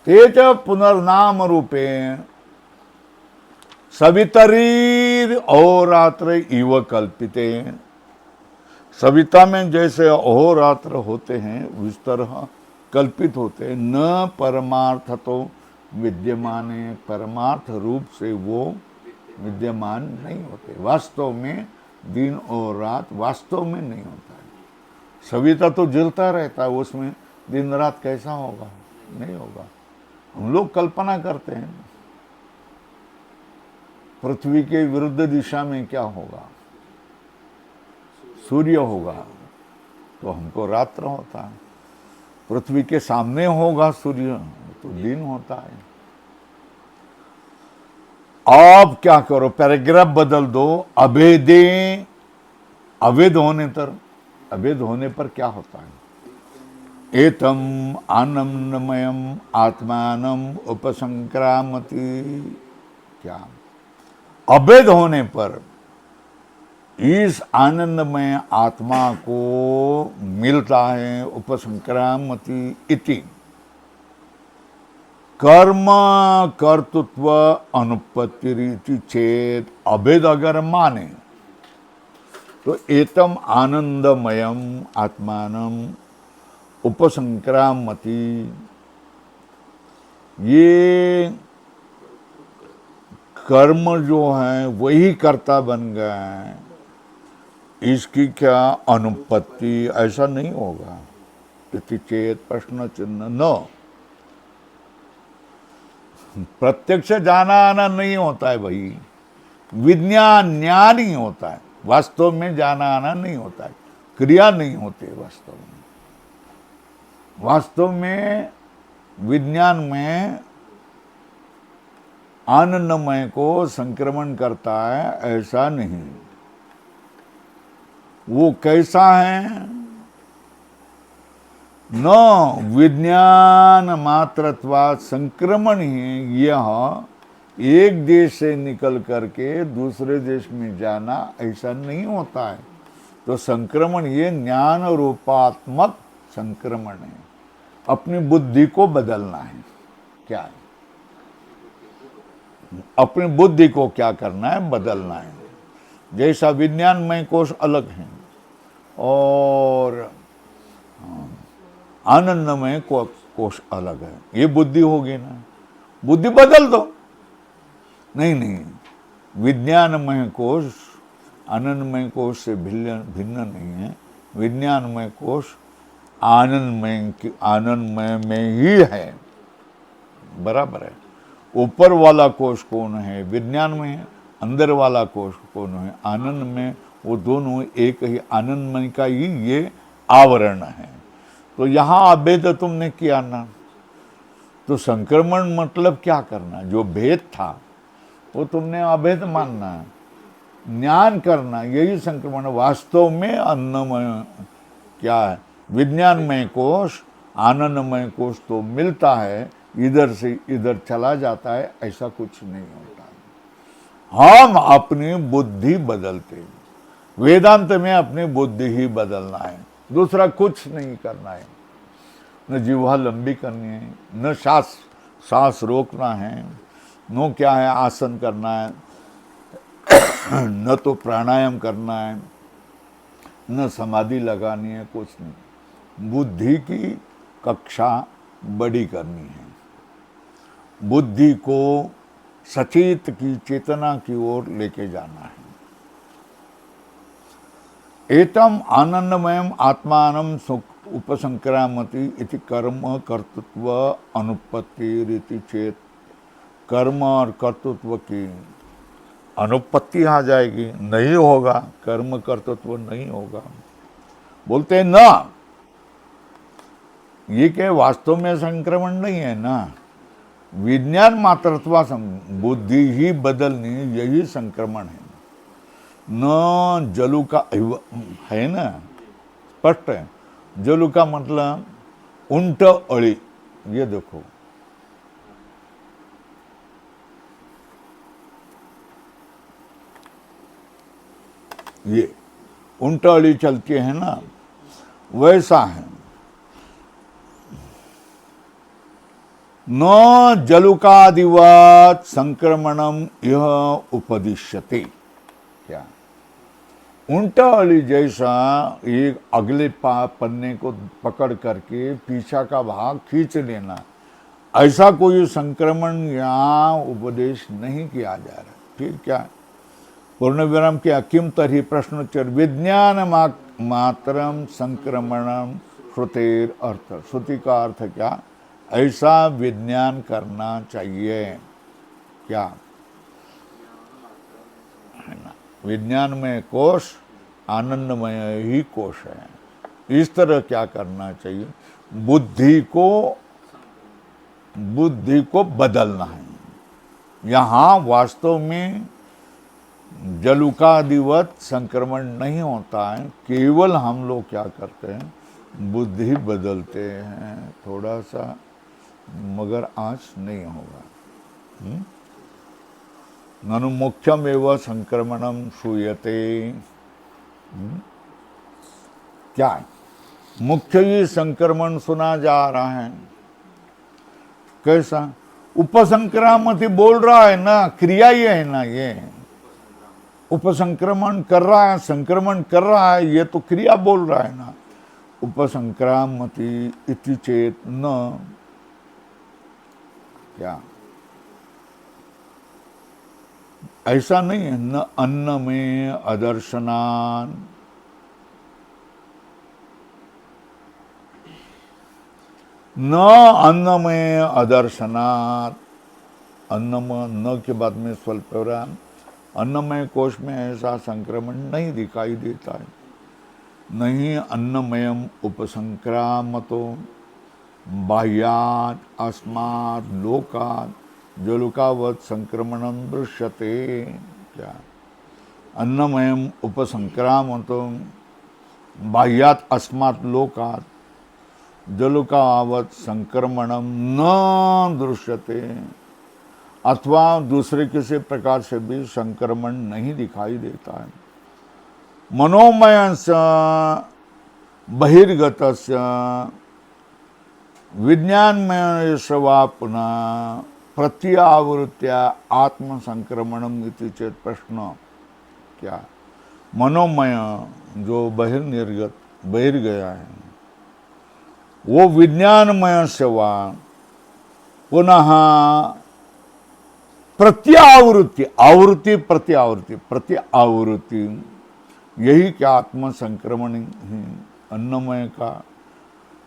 ते च पुनर्नाम रूपे सवितरी अहोरात्र इव कल्पिते। सविता में जैसे अहोरात्र होते हैं उस तरह कल्पित होते हैं। न परमार्थ तो विद्यमान, परमार्थ रूप से वो विद्यमान नहीं होते। वास्तव में दिन और रात वास्तव में नहीं होता है। सविता तो जलता रहता है, उसमें दिन रात कैसा होगा? नहीं होगा। हम लोग कल्पना करते हैं पृथ्वी के विरुद्ध दिशा में क्या होगा? सूर्य होगा तो हमको रात्र होता है, पृथ्वी के सामने होगा सूर्य तो दिन होता है। अब क्या करो? पैराग्राफ बदल दो। अभेदे, अभेद होने पर क्या होता है? एतम आनंदमयम आत्मानम उपसंक्रामति। क्या? अभेद होने पर इस आनंदमय आत्मा को मिलता है उपसंक्रामति इति। कर्म कर्तृत्व अनुपत्ति रीति चेत, अभेद अगर माने तो एतम आनंदमयम आत्मानम उपसंक्रामति, ये कर्म जो है वही कर्ता बन गए हैं, इसकी क्या अनुपत्ति? ऐसा नहीं होगा। इति चेत प्रश्न चिन्ह न, प्रत्यक्ष जाना आना नहीं होता है भाई, विज्ञान ज्ञान ही होता है। वास्तव में जाना आना नहीं होता है, क्रिया नहीं होती वास्तव में। वास्तव में विज्ञान में आनंदमय को संक्रमण करता है, ऐसा नहीं। वो कैसा है? न विज्ञान मात्रत्वात् संक्रमण ही यह एक देश से निकल करके दूसरे देश में जाना ऐसा नहीं होता है। तो संक्रमण ये ज्ञान रूपात्मक संक्रमण है। अपनी बुद्धि को बदलना है। क्या है? अपनी बुद्धि को क्या करना है? बदलना है। जैसा विज्ञानमय कोश अलग है और आनंदमय कोश अलग है, ये बुद्धि होगी ना। बुद्धि बदल दो। नहीं, विज्ञानमय कोश आनंदमय कोश से भिन्न नहीं है। विज्ञानमय कोश आनंदमय में ही है, बराबर है। ऊपर वाला कोश कौन है? विज्ञान में। अंदर वाला कोश कौन है? आनंद में। वो दोनों एक ही आनंदमय का ही ये आवरण है। तो यहाँ अभेद तुमने किया ना, तो संक्रमण मतलब क्या करना? जो भेद था वो तुमने अभेद मानना, ज्ञान करना, यही संक्रमण। वास्तव में अन्नमय क्या है? विज्ञानमय कोश, आनंदमय कोश तो मिलता है, इधर से इधर चला जाता है, ऐसा कुछ नहीं होता है। हम अपनी बुद्धि बदलते, वेदांत में अपनी बुद्धि ही बदलना है, दूसरा कुछ नहीं करना है। न जिह्वा लंबी करनी है, न सांस रोकना है, न क्या है आसन करना है, न तो प्राणायाम करना है, न समाधि लगानी है, कुछ नहीं। बुद्धि की कक्षा बड़ी करनी है, बुद्धि को सचेत की चेतना की ओर लेके जाना है। एतम आनंदमयम आत्मानं सुख उपसंक्रामति इति कर्म कर्तृत्व अनुपत्ति रीति चेत। कर्म और कर्तृत्व की अनुपत्ति आ जाएगी, नहीं होगा, कर्म कर्तृत्व नहीं होगा। बोलते हैं ना, ये क्या वास्तव में संक्रमण नहीं है ना, विज्ञान मात्रत्वा बुद्धि ही बदलनी, यही संक्रमण है। न जलू का है ना, स्पष्ट है। जलू का मतलब उंट अड़ी, ये देखो, ये उंट अड़ी चलती है ना, वैसा है। न जलुकादिवत् संक्रमणम यह उपदिश्यते। क्या उल्टा अली जैसा एक अगले पन्ने को पकड़ करके पीछा का भाग खींच लेना, ऐसा कोई संक्रमण यहाँ उपदेश नहीं किया जा रहा। फिर क्या पूर्ण विराम किया, किम तरी प्रश्नोत्तर विज्ञान मात्रम संक्रमणम श्रुतेर अर्थ। श्रुति का अर्थ क्या? ऐसा विज्ञान करना चाहिए। क्या है ना, विज्ञान में कोश आनंदमय ही कोश है। इस तरह क्या करना चाहिए? बुद्धि को बदलना है। यहाँ वास्तव में जलुकादिवत संक्रमण नहीं होता है, केवल हम लोग क्या करते हैं, बुद्धि बदलते हैं थोड़ा सा, मगर आज नहीं होगा। ननु मुख्यमेव संक्रमणम श्रूयते। क्या है? मुख्य ही संक्रमण सुना जा रहा है। कैसा? उपसंक्रामति बोल रहा है ना, क्रिया ही है ना, ये उपसंक्रमण कर रहा है, संक्रमण कर रहा है, ये तो क्रिया बोल रहा है ना। उपसंक्रामति इति चेत न, क्या ऐसा नहीं है? न अन्न में अदर्शनान, न अन्न में अदर्शनात्, अन्न में न के बाद में स्वल्प विराम, अन्नमय कोश में ऐसा संक्रमण नहीं दिखाई देता है। नहीं अन्नमयम उपसंक्रामतो बाह्यात् अस्मात् लोकात् जलुकावत् संक्रमणं दृश्यते। क्या अन्नमयम उपसंक्रामतो बाह्यात् अस्मात् लोकात् जलुकावत् संक्रमणम न दृश्यते, अथवा दूसरे किसी प्रकार से भी संक्रमण नहीं दिखाई देता है। मनोमय बहिर्गतस्य विज्ञानमय सवापना प्रत्यावृत्या आत्म संक्रमणम इति चेत प्रश्न। क्या मनोमय जो बहिर् गया है, वो विज्ञानमय सेवा पुनः प्रत्यावृत्ति, आवृत्ति प्रत्यावृत्ति, यही क्या आत्म संक्रमण ही अन्नमय का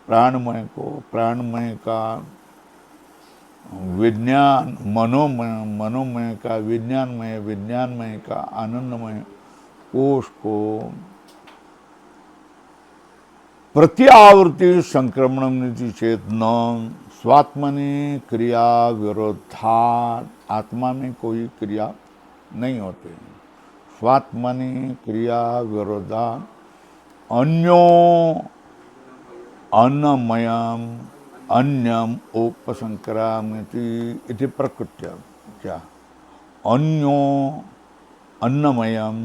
प्राणमय को, प्राणमय का विज्ञान मनोमय, मनोमय का विज्ञानमय, विज्ञानमय का आनंदमय कोश को प्रत्यावृत्ति संक्रमण नीति चेतन स्वात्मनि क्रिया विरोधा, आत्मा में कोई क्रिया नहीं होती। स्वात्मनि क्रिया विरोधा अन्यो अन्नमयम अन्यम उपसंक्रामति इति प्रकृत्य। क्या अन्यो अन्नमयम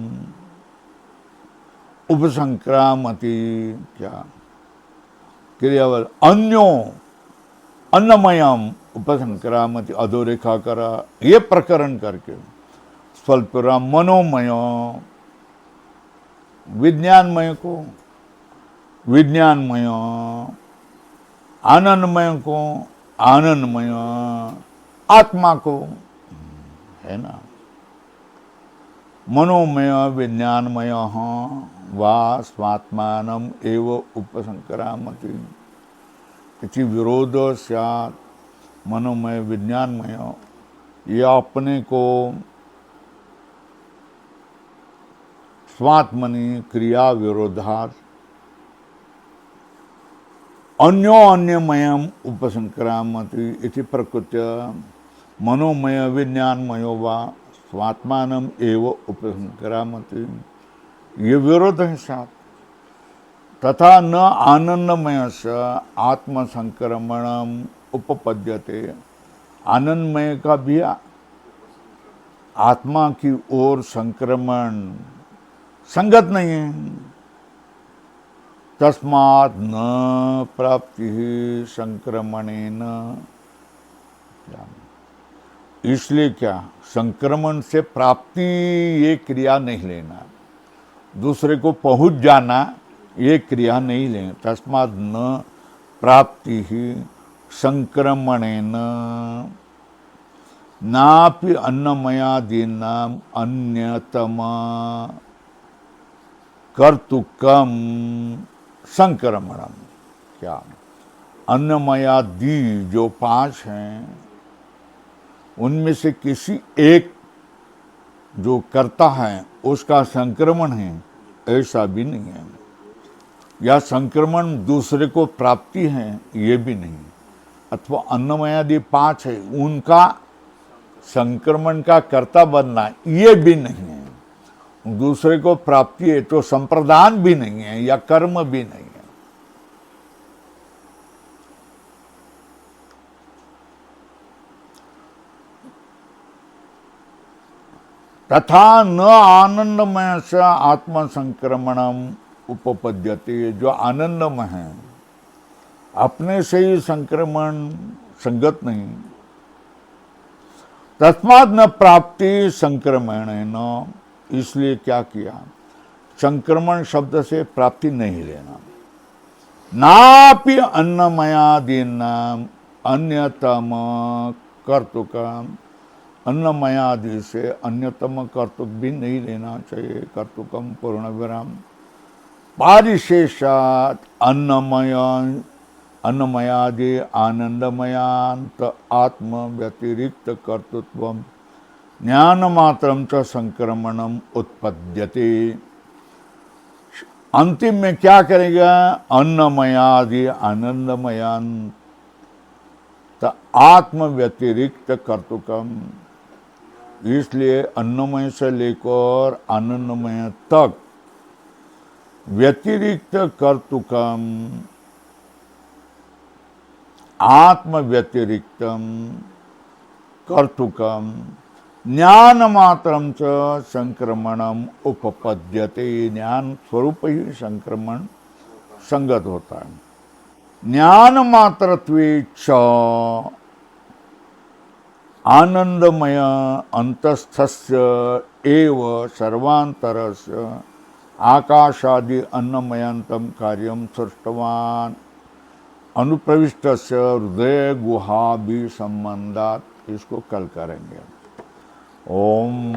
उपसंक्रामति, क्या क्रियावल अन्यो अन्नमयम उपसंक्रामति, अधोरेखा करा ये प्रकरण करके स्वल्परा मनोमय विज्ञानमय को, विज्ञानमय आनंदमय को, आनंदमय आत्मा को, है ना। मनोमय विज्ञानमय वा स्वात्मानम एव उपसंक्रामति इति विरोध स्यात्। मनोमय विज्ञानमय ये अपने को स्वात्मनि क्रिया विरोधात् अन्यो अन्यमयम उपसंक्रामति इति प्रकृत्य मनोमय विज्ञानमयो वा स्वात्मानम एव उपसंक्रामति, ये विरोध है साथ। तथा न आनंदमय से आत्मसंक्रमणम उपपद्यते, आनंदमय का भी आत्मा की ओर संक्रमण संगत नहीं है। तस्मात् न प्राप्ति संक्रमणेन, इसलिए क्या संक्रमण से प्राप्ति ये क्रिया नहीं लेना, दूसरे को पहुंच जाना ये क्रिया नहीं लेना। तस्मात् न प्राप्ति संक्रमणेन नापि अन्नमयादीनाम अन्यतम कर्तुकम संक्रमणम। क्या अन्नमयादि जो 5 हैं उनमें से किसी एक जो करता है उसका संक्रमण है, ऐसा भी नहीं है। या संक्रमण दूसरे को प्राप्ति है, ये भी नहीं। अथवा अन्नमयादि 5 है उनका संक्रमण का कर्ता बनना, ये भी नहीं है। दूसरे को प्राप्ति है तो संप्रदान भी नहीं है या कर्म भी नहीं है। तथा न आनंदमय से आत्म संक्रमणम उपपद्यते, जो आनंदमय है अपने से ही संक्रमण संगत नहीं। तस्मात् न प्राप्ति संक्रमण न, इसलिए क्या किया संक्रमण शब्द से प्राप्ति नहीं लेना। नापि अन्नमयादीनाम अन्यतम कर्तुकम, अन्नमयादि से अन्यतम कर्तुक भी नहीं लेना चाहिए। कर्तुकम पूर्ण विराम पारिशेषात अन्नमय अन्नमयादि आनंदमयांत आत्म व्यतिरिक्त कर्तृत्व ज्ञान मात्रम च संक्रमणम उत्पद्यते। अंतिम में क्या करेगा, अन्नमयादि आनंदमयांत आत्म व्यतिरिक्त कर्तुकम, इसलिए अन्नमय से लेकर आनंदमय तक व्यतिरिक्त कर्तुकम आत्म व्यतिरिक्तम कर्तुकम ज्ञान मात्रम च संक्रमणम उपपद्यते, ज्ञान स्वरूप ही संक्रमण संगत होता है। ज्ञान मात्रत्वे च आनंदमय अंतस्थस्य एव सर्वांतरस्य आकाशादि अन्नमयंतम कार्यम सृष्टवान अनुप्रविष्टस्य हृदय गुहा भी संबंधात। इसको कल करेंगे। ओम।